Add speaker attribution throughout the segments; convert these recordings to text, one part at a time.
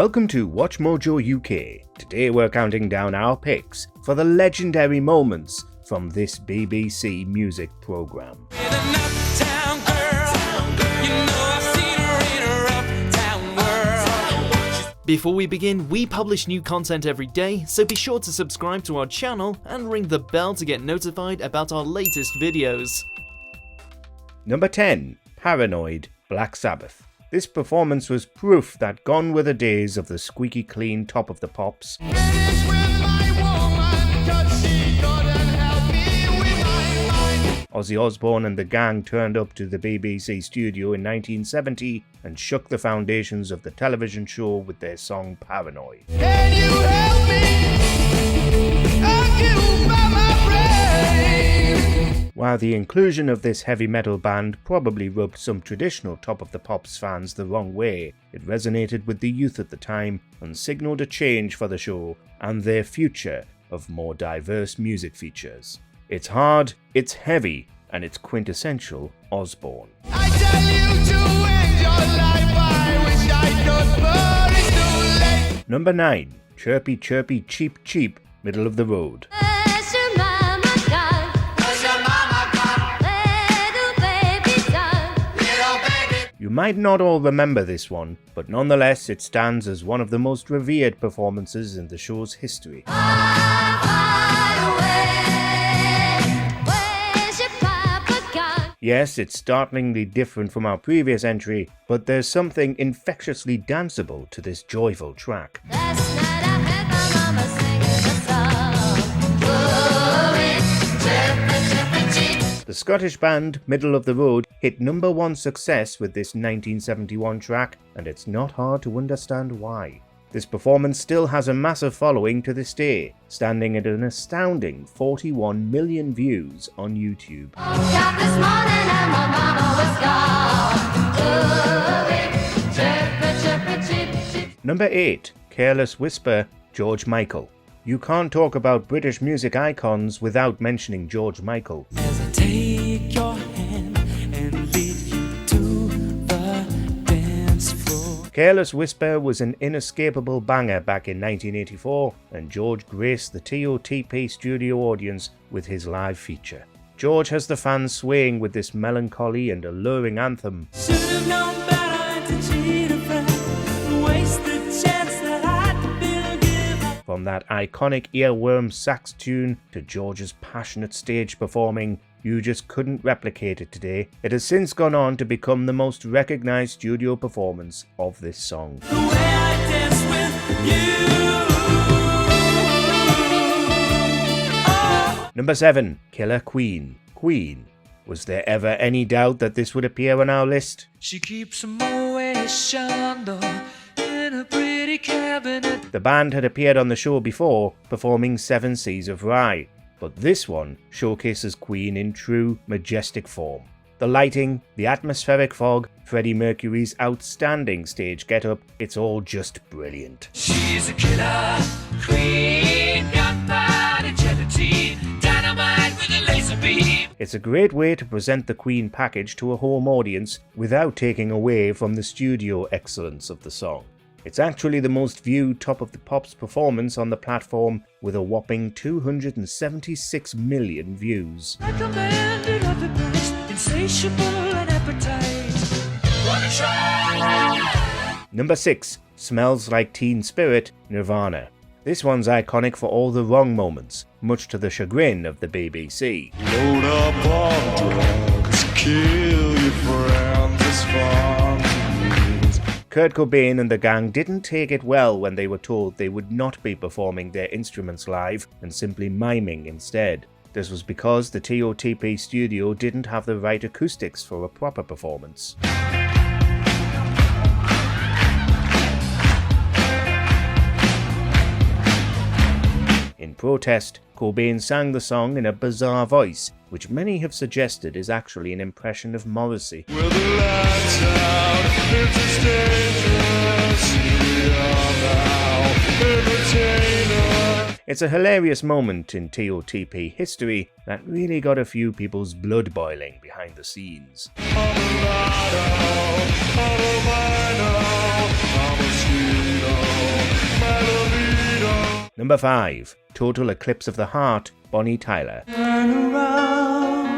Speaker 1: Welcome to WatchMojoUK. Today we're counting down our picks for the legendary moments from this BBC music programme.
Speaker 2: Before we begin, we publish new content every day, so be sure to subscribe to our channel and ring the bell to get notified about our latest videos.
Speaker 1: Number 10. Paranoid, Black Sabbath. This performance was proof that gone were the days of the squeaky clean top of the pops. Ozzy Osbourne and the gang turned up to the BBC studio in 1970 and shook the foundations of the television show with their song Paranoid. Can you help me? Occupied my brain. While the inclusion of this heavy metal band probably rubbed some traditional Top of the Pops fans the wrong way, it resonated with the youth at the time and signalled a change for the show and their future of more diverse music features. It's hard, it's heavy, and it's quintessential Osbourne. I tell you to end your life, I wish I could, but it's too late. Number 9. Chirpy Chirpy Cheep Cheep, Middle of the Road. You might not all remember this one, but nonetheless it stands as one of the most revered performances in the show's history. Yes, it's startlingly different from our previous entry, but there's something infectiously danceable to this joyful track. The Scottish band Middle of the Road hit number 1 success with this 1971 track, and it's not hard to understand why. This performance still has a massive following to this day, standing at an astounding 41 million views on YouTube. Number 8. Careless Whisper, George Michael. You can't talk about British music icons without mentioning George Michael. As I take your hand and lead you to the dance floor. Careless Whisper was an inescapable banger back in 1984, and George graced the TOTP studio audience with his live feature. George has the fans swaying with this melancholy and alluring anthem. Should've known better to cheat a friend, waste the chance that I'd been given. From that iconic earworm sax tune to George's passionate stage performing, you just couldn't replicate it today. It has since gone on to become the most recognised studio performance of this song. The way I dance with you. Number 7. Killer Queen. Queen. Was there ever any doubt that this would appear on our list? She keeps a Moet Chandon in a pretty cabinet. The band had appeared on the show before, performing 7 Seas of Rye. But this one showcases Queen in true, majestic form. The lighting, the atmospheric fog, Freddie Mercury's outstanding stage get-up, it's all just brilliant. She's a killer queen, gunpowder gelatine, dynamite with a laser beam. It's a great way to present the Queen package to a home audience without taking away from the studio excellence of the song. It's actually the most viewed Top of the Pops performance on the platform with a whopping 276 million views. Number 6. Smells Like Teen Spirit, Nirvana. This one's iconic for all the wrong moments, much to the chagrin of the BBC. Load up on drugs, kill your friends, it's fun. Kurt Cobain and the gang didn't take it well when they were told they would not be performing their instruments live and simply miming instead. This was because the TOTP studio didn't have the right acoustics for a proper performance. In protest, Cobain sang the song in a bizarre voice, which many have suggested is actually an impression of Morrissey. It's a hilarious moment in TOTP history that really got a few people's blood boiling behind the scenes. Number 5. Total Eclipse of the Heart, Bonnie Tyler.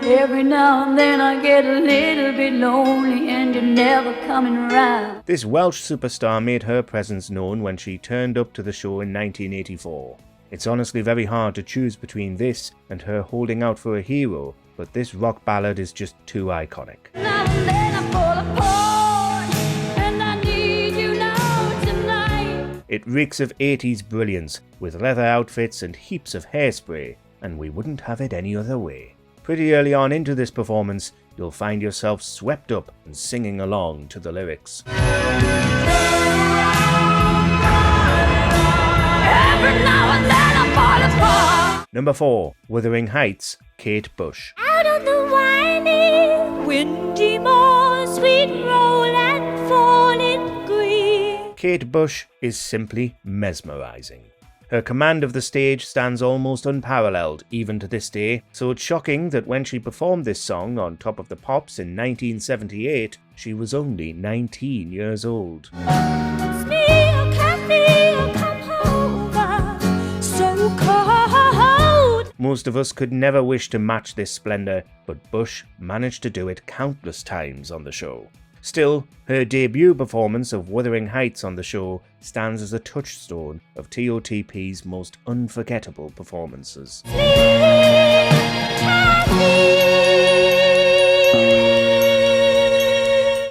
Speaker 3: Every now and then I get a little bit lonely and you're never coming around.
Speaker 1: This Welsh superstar made her presence known when she turned up to the show in 1984. It's honestly very hard to choose between this and her holding out for a hero, but this rock ballad is just too iconic.
Speaker 3: Now and then I fall apart and I need you now tonight.
Speaker 1: It reeks of 80s brilliance, with leather outfits and heaps of hairspray, and we wouldn't have it any other way. Pretty early on into this performance, you'll find yourself swept up and singing along to the lyrics.
Speaker 3: Every now and then I fall apart.
Speaker 1: Number 4. Wuthering Heights, Kate Bush.
Speaker 3: Out on the winding, windy moors we'd roll and fall in green.
Speaker 1: Kate Bush is simply mesmerizing. Her command of the stage stands almost unparalleled even to this day, so it's shocking that when she performed this song on Top of the Pops in 1978, she was only 19 years old.
Speaker 3: It's me, oh, Kathy, oh, come over, so cold.
Speaker 1: Most of us could never wish to match this splendor, but Bush managed to do it countless times on the show. Still, her debut performance of Wuthering Heights on the show stands as a touchstone of TOTP's most unforgettable performances.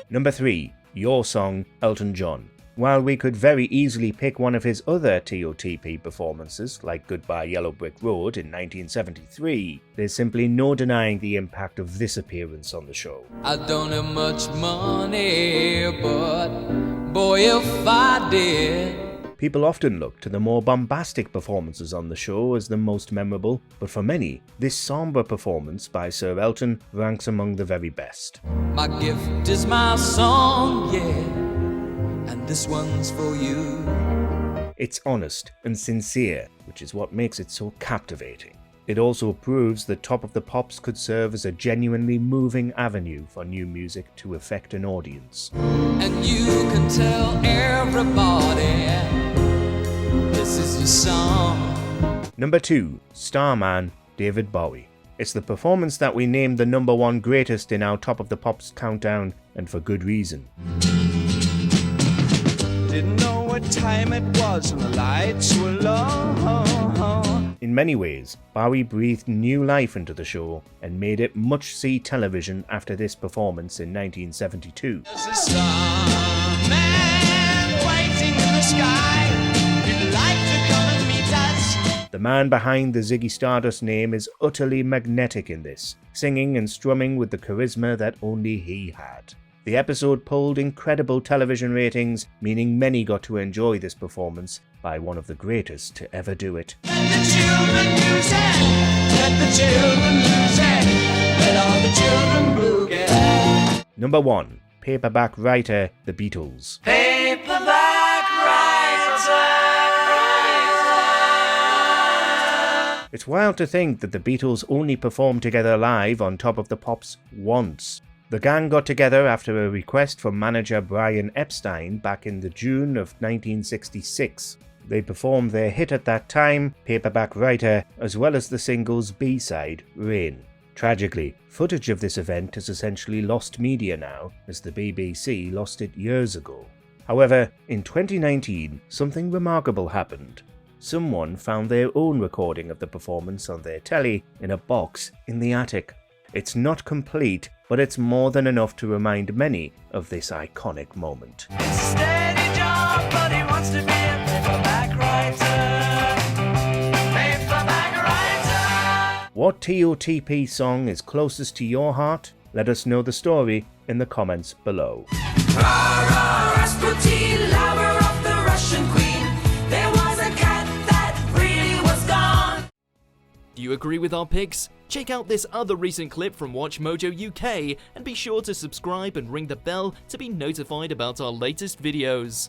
Speaker 1: Number 3. Your Song, Elton John. While we could very easily pick one of his other TOTP performances, like Goodbye Yellow Brick Road in 1973, there's simply no denying the impact of this appearance on the show.
Speaker 4: I don't have much money, but boy, if I did.
Speaker 1: People often look to the more bombastic performances on the show as the most memorable, but for many, this somber performance by Sir Elton ranks among the very best.
Speaker 4: My gift is my song, yeah. And this one's for you.
Speaker 1: It's honest and sincere, which is what makes it so captivating. It also proves that Top of the Pops could serve as a genuinely moving avenue for new music to affect an audience.
Speaker 4: And you can tell everybody this is your song.
Speaker 1: Number 2. Starman, David Bowie. It's the performance that we named the number 1 greatest in our Top of the Pops countdown, and for good reason.
Speaker 5: Didn't know what time it was and the lights were low.
Speaker 1: In many ways, Bowie breathed new life into the show and made it must-see television after this performance in 1972.
Speaker 5: There's a starman waiting in the sky. He'd like to come and meet us.
Speaker 1: The man behind the Ziggy Stardust name is utterly magnetic in this, singing and strumming with the charisma that only he had. The episode pulled incredible television ratings, meaning many got to enjoy this performance by one of the greatest to ever do it.
Speaker 5: Let the children use it. Let the children use it. Let all the children boogie.
Speaker 1: Number 1. Paperback Writer, The Beatles.
Speaker 5: Paperback Writer.
Speaker 1: It's wild to think that the Beatles only performed together live on Top of the Pops once. The gang got together after a request from manager Brian Epstein back in the June of 1966. They performed their hit at that time, Paperback Writer, as well as the single's B-side, Rain. Tragically, footage of this event is essentially lost media now, as the BBC lost it years ago. However, in 2019, something remarkable happened. Someone found their own recording of the performance on their telly in a box in the attic. It's not complete, but it's more than enough to remind many of this iconic moment.
Speaker 5: It's a steady job, but he wants to be a paperback writer. Paperback writer.
Speaker 1: What TOTP song is closest to your heart? Let us know the story in the comments below.
Speaker 5: Rasputin, lover of the Russian queen. There was a cat that really was gone.
Speaker 2: Do you agree with our picks? Check out this other recent clip from WatchMojoUK and be sure to subscribe and ring the bell to be notified about our latest videos.